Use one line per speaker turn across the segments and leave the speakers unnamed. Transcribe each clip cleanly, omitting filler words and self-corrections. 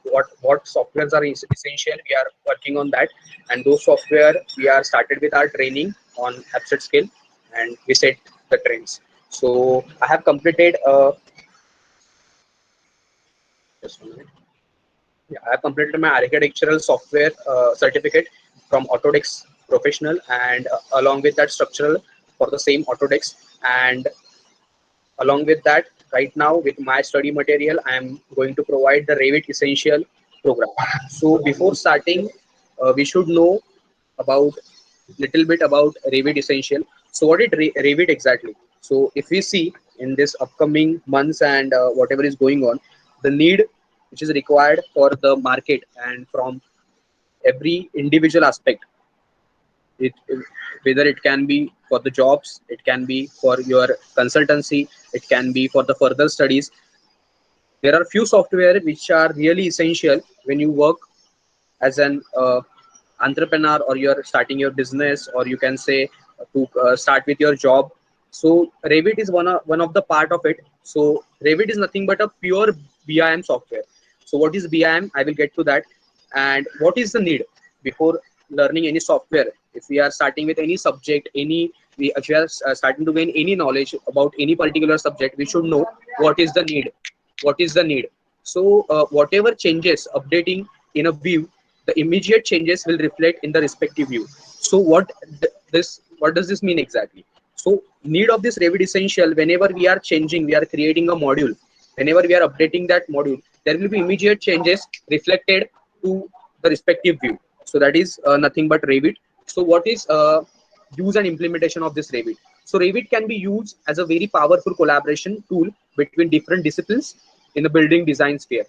what softwares are essential. We are working on that, and those software we are started with our training on abstract scale, and we set the trends. So I have completed just 1 minute. Yeah, I have completed my architectural software certificate from Autodesk Professional, and along with that structural for the same Autodesk. And along with that, right now with my study material, I am going to provide the Revit Essential program. So before starting, we should know about little bit about Revit Essential. So what is Revit exactly? So if we see in this upcoming months and whatever is going on, the need which is required for the market and from every individual aspect, it whether it can be for the jobs, it can be for your consultancy, it can be for the further studies. There are few software which are really essential when you work as an entrepreneur, or you're starting your business, or you can say to start with your job. So Revit is one of the part of it. So Revit is nothing but a pure BIM software. So what is BIM? I will get to that. And what is the need before learning any software? If we are starting with any subject, if we are starting to gain any knowledge about any particular subject, we should know what is the need. What is the need? So whatever changes updating in a view, the immediate changes will reflect in the respective view. So what does this mean exactly? So need of this Revit Essential, whenever we are changing, we are creating a module, whenever we are updating that module, there will be immediate changes reflected to the respective view. So that is nothing but Revit. So what is use and implementation of this Revit? So Revit can be used as a very powerful collaboration tool between different disciplines in the building design sphere.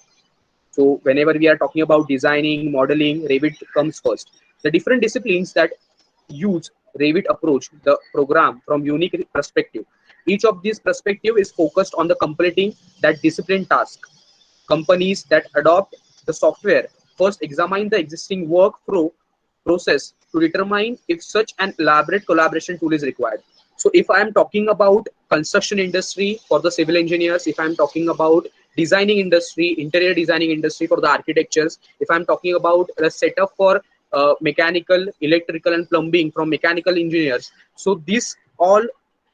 So whenever we are talking about designing, modeling, Revit comes first. The different disciplines that use Revit approach the program from unique perspective. Each of these perspective is focused on the completing that discipline task. Companies that adopt the software first examine the existing workflow process to determine if such an elaborate collaboration tool is required. So if I am talking about construction industry for the civil engineers, if I'm talking about designing industry, interior designing industry for the architectures, if I'm talking about the setup for mechanical, electrical and plumbing from mechanical engineers, so this all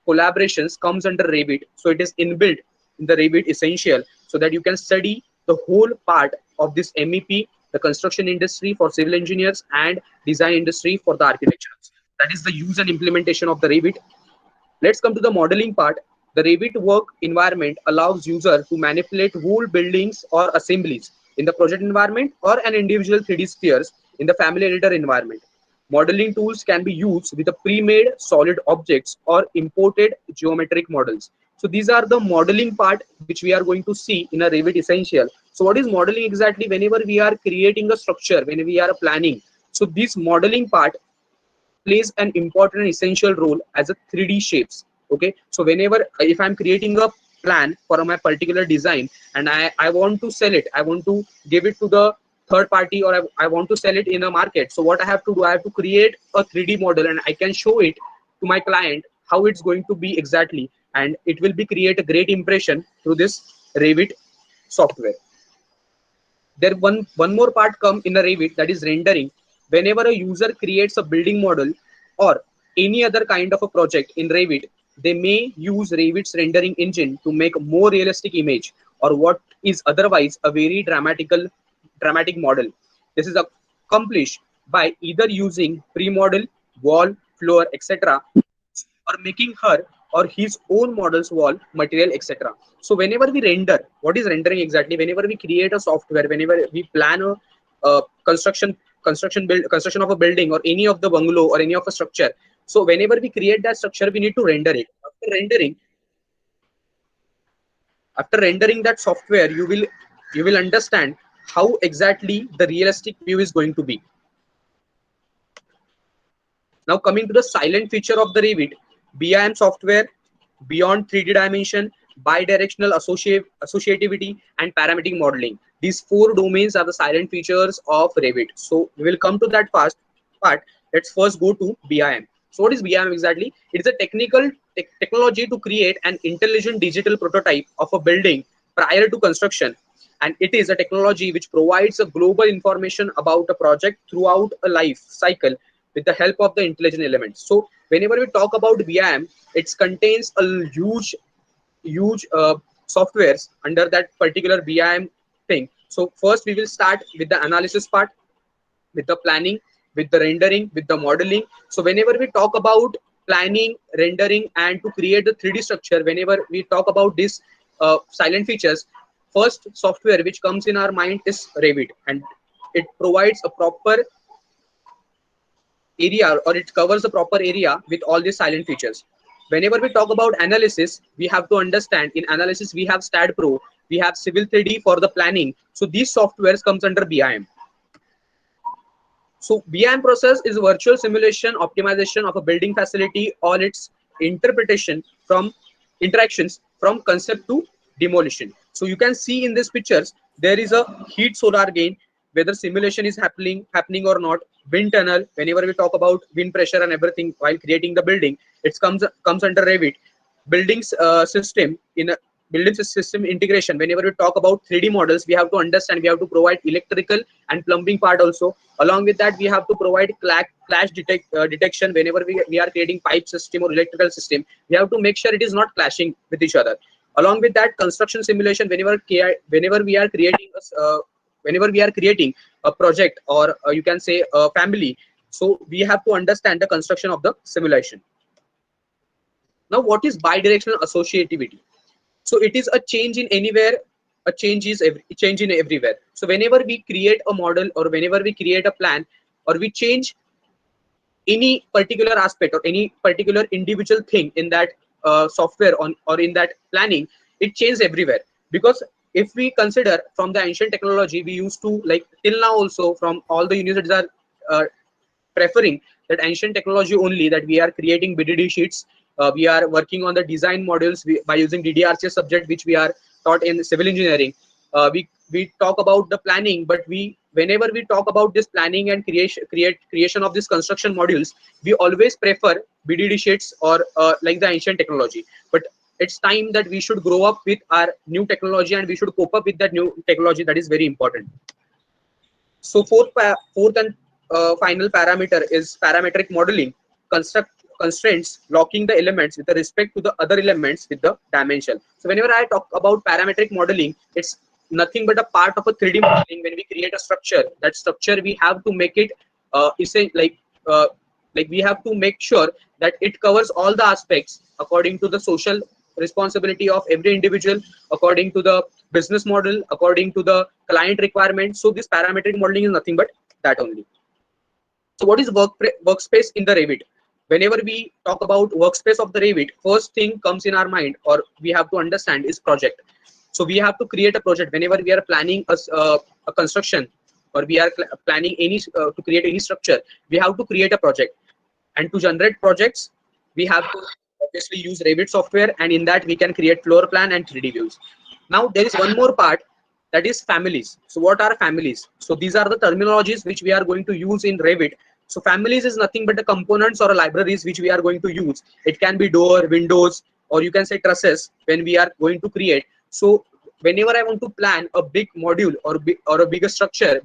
collaborations comes under Revit. So it is inbuilt in the Revit Essential, so that you can study the whole part of this MEP, the construction industry for civil engineers and design industry for the architectures. That is the use and implementation of the Revit. Let's come to the modeling part. The Revit work environment allows user to manipulate whole buildings or assemblies in the project environment or an individual 3D spheres in the family editor environment. Modeling tools can be used with the pre-made solid objects or imported geometric models. So these are the modeling part which we are going to see in a Revit Essential. So what is modeling exactly? Whenever we are creating a structure, when we are planning, so this modeling part plays an important and essential role as a 3D shapes. Okay, so whenever if I'm creating a plan for my particular design and I want to sell it, I want to give it to the third party, or I want to sell it in a market. So what I have to do, I have to create a 3D model and I can show it to my client how it's going to be exactly, and it will be create a great impression through this Revit software. There one more part come in a Revit, that is rendering. Whenever a user creates a building model or any other kind of a project in Revit, they may use Revit's rendering engine to make a more realistic image, or what is otherwise a very dramatic model. This is accomplished by either using pre-model, wall, floor, etc., or making her or his own models wall material, etc. So whenever we render, what is rendering exactly? Whenever we create a software, whenever we plan a construction of a building or any of the bungalow or any of a structure, so whenever we create that structure, we need to render it. After rendering that software, you will understand how exactly the realistic view is going to be. Now coming to the silent feature of the Revit, BIM software, beyond 3D dimension, bidirectional associativity, and parametric modeling. These four domains are the silent features of Revit. So we will come to that fast part. Let's first go to BIM. So what is BIM exactly? It is a technology to create an intelligent digital prototype of a building prior to construction. and it is a technology which provides a global information about a project throughout a life cycle with the help of the intelligent elements. So whenever we talk about BIM, it contains a huge softwares under that particular BIM thing. So first we will start with the analysis part, with the planning, with the rendering, with the modeling. So whenever we talk about planning, rendering, and to create the 3D structure, whenever we talk about this silent features, first software which comes in our mind is Revit, and it provides a proper area, or it covers the proper area with all these silent features. Whenever we talk about analysis, we have to understand in analysis we have STAAD Pro, we have Civil 3D for the planning. So these softwares comes under BIM. So BIM process is virtual simulation optimization of a building facility, all its interpretation from interactions from concept to demolition. So you can see in these pictures there is a heat solar gain, whether simulation is happening or not. Wind tunnel, whenever we talk about wind pressure and everything while creating the building, it comes under Revit. Buildings system in a building system integration, whenever we talk about 3D models, we have to understand, we have to provide electrical and plumbing part also. Along with that, we have to provide clash detection. Whenever we are creating pipe system or electrical system, we have to make sure it is not clashing with each other. Along with that, construction simulation, whenever we are creating a project, or you can say a family, so we have to understand the construction of the simulation. Now, what is bidirectional associativity? So it is a change in anywhere, a change in everywhere. So whenever we create a model, or whenever we create a plan, or we change any particular aspect or any particular individual thing in that software or in that planning, it changes everywhere. Because if we consider from the ancient technology, we used to, like till now also, from all the universities are preferring that ancient technology only, that we are creating BDD sheets, we are working on the design modules by using DDRC subject which we are taught in civil engineering. We talk about the planning, but whenever we talk about this planning and creation of these construction modules, we always prefer BDD sheets or like the ancient technology. But it's time that we should grow up with our new technology, and we should cope up with that new technology. That is very important. So fourth and final parameter is parametric modeling. Construct constraints locking the elements with respect to the other elements with the dimension. So whenever I talk about parametric modeling, it's nothing but a part of a 3D modeling. When we create a structure, that structure we have to make it like we have to make sure that it covers all the aspects according to the social responsibility of every individual, according to the business model, according to the client requirement. So this parametric modeling is nothing but that only. So what is workspace in the Revit? Whenever we talk about workspace of the Revit, first thing comes in our mind, or we have to understand, is project. So we have to create a project whenever we are planning a construction, or we are planning any to create any structure. We have to create a project, and to generate projects, we have to obviously use Revit software, and in that we can create floor plan and 3D views. Now there is one more part, that is families. So what are families? So these are the terminologies which we are going to use in Revit. So families is nothing but the components or libraries which we are going to use. It can be door, windows, or you can say trusses when we are going to create. So whenever I want to plan a big module or a bigger structure,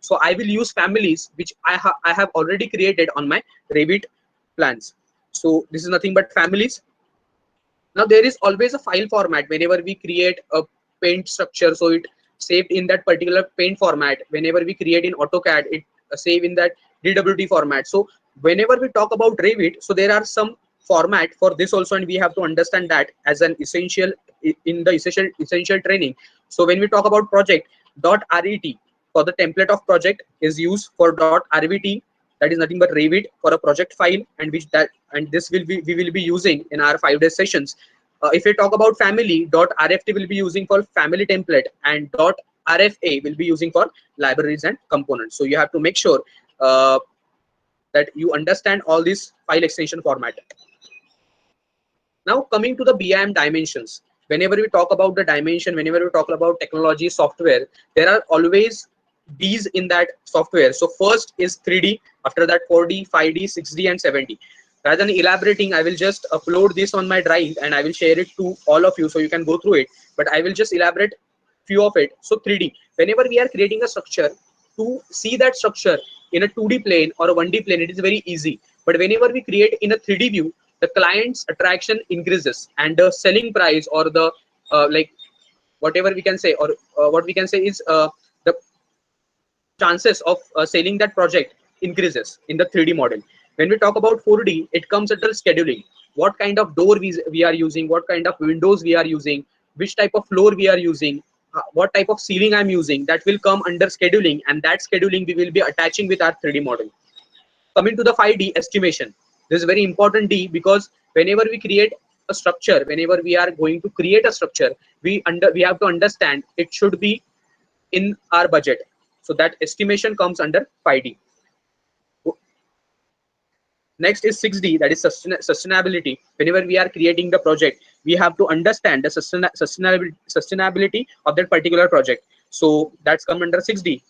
so I will use families which I have already created on my Revit plans. So this is nothing but families. Now there is always a file format whenever we create a paint structure, so it saved in that particular paint format. Whenever we create in AutoCAD, it save in that DWT format. So whenever we talk about Revit, so there are some format for this also, and we have to understand that as an essential in the essential training. So when we talk about project, .ret for the template of project is used for .rvt, that is nothing but Revit for a project file, and this we will be using in our 5-day sessions. If we talk about family, .rft will be using for family template, and .rfa will be using for libraries and components. So you have to make sure that you understand all these file extension format. Now coming to the BIM dimensions. Whenever we talk about the dimension, whenever we talk about technology, software, there are always Ds in that software. So first is 3D, after that 4D, 5D, 6D, and 7D. Rather than elaborating, I will just upload this on my drive and I will share it to all of you so you can go through it. But I will just elaborate few of it. So 3D, whenever we are creating a structure, to see that structure in a 2D plane or a 1D plane, it is very easy. But whenever we create in a 3D view, the client's attraction increases, and the selling price, or the like whatever we can say, or what we can say is the chances of selling that project increases in the 3D model. When we talk about 4D, it comes under scheduling. What kind of door we are using, what kind of windows we are using, which type of floor we are using, what type of ceiling I'm using, that will come under scheduling, and that scheduling we will be attaching with our 3D model. Coming to the 5D, estimation. This is very important D, because whenever we create a structure, whenever we are going to create a structure, we have to understand it should be in our budget. So that estimation comes under 5D. Next is 6D, that is sustainability. Whenever we are creating the project, we have to understand the sustainability of that particular project. So that's come under 6D.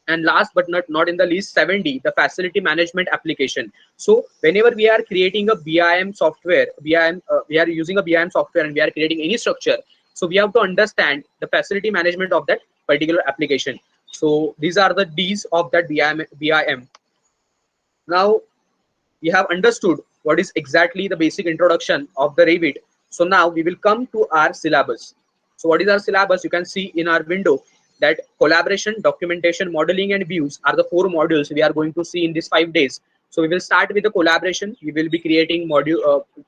And last but not in the least, 7D, the facility management application. So whenever we are creating a BIM software, we are using a BIM software and we are creating any structure, so we have to understand the facility management of that particular application. So these are the D's of that BIM. Now we have understood what is exactly the basic introduction of the Revit. So now we will come to our syllabus. So what is our syllabus? You can see in our window that collaboration, documentation, modeling, and views are the 4 modules we are going to see in these 5 days. So we will start with the collaboration. We will be creating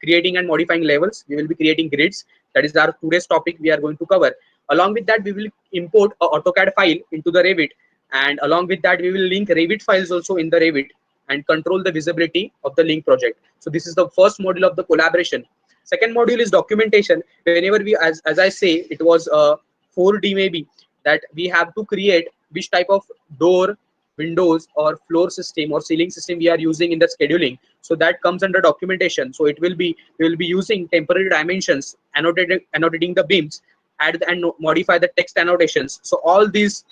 creating and modifying levels. We will be creating grids. That is our today's topic we are going to cover. Along with that, we will import a AutoCAD file into the Revit, and along with that, we will link Revit files also in the Revit and control the visibility of the link project. So this is the first module of the collaboration. Second module is documentation. Whenever we, as I say, it was 4D maybe, that we have to create which type of door, windows, or floor system or ceiling system we are using in the scheduling. So that comes under documentation. So it will be, we will be using temporary dimensions, annotating the beams, add and modify the text annotations. So all these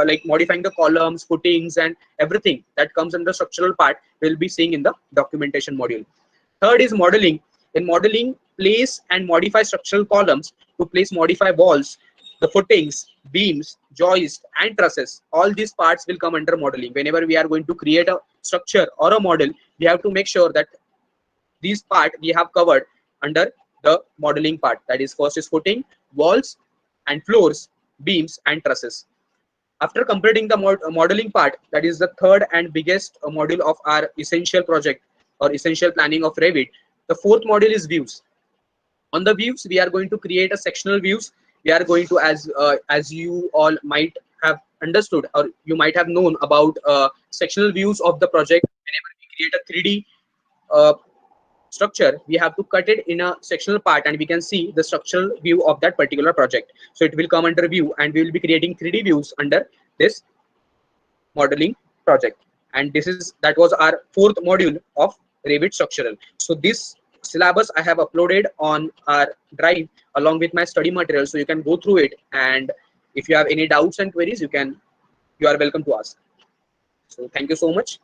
like modifying the columns, footings, and everything that comes under structural part, we'll be seeing in the documentation module. Third is modeling. In modeling, place and modify structural columns, to place modify walls, the footings, beams, joists, and trusses. All these parts will come under modeling. Whenever we are going to create a structure or a model, we have to make sure that these part we have covered under the modeling part. That is, first is footing, walls and floors, beams, and trusses. After completing the modeling part, that is the third and biggest module of our essential project or essential planning of Revit, the fourth module is views. On the views, we are going to create a sectional views. We are going to, as you all might have understood, or you might have known about sectional views of the project. Whenever we create a 3D structure, we have to cut it in a sectional part, and we can see the structural view of that particular project. So it will come under view, and we will be creating 3D views under this modeling project. And that was our fourth module of Revit structural. So this syllabus I have uploaded on our drive along with my study material, so you can go through it, and if you have any doubts and queries, you are welcome to ask. So thank you so much.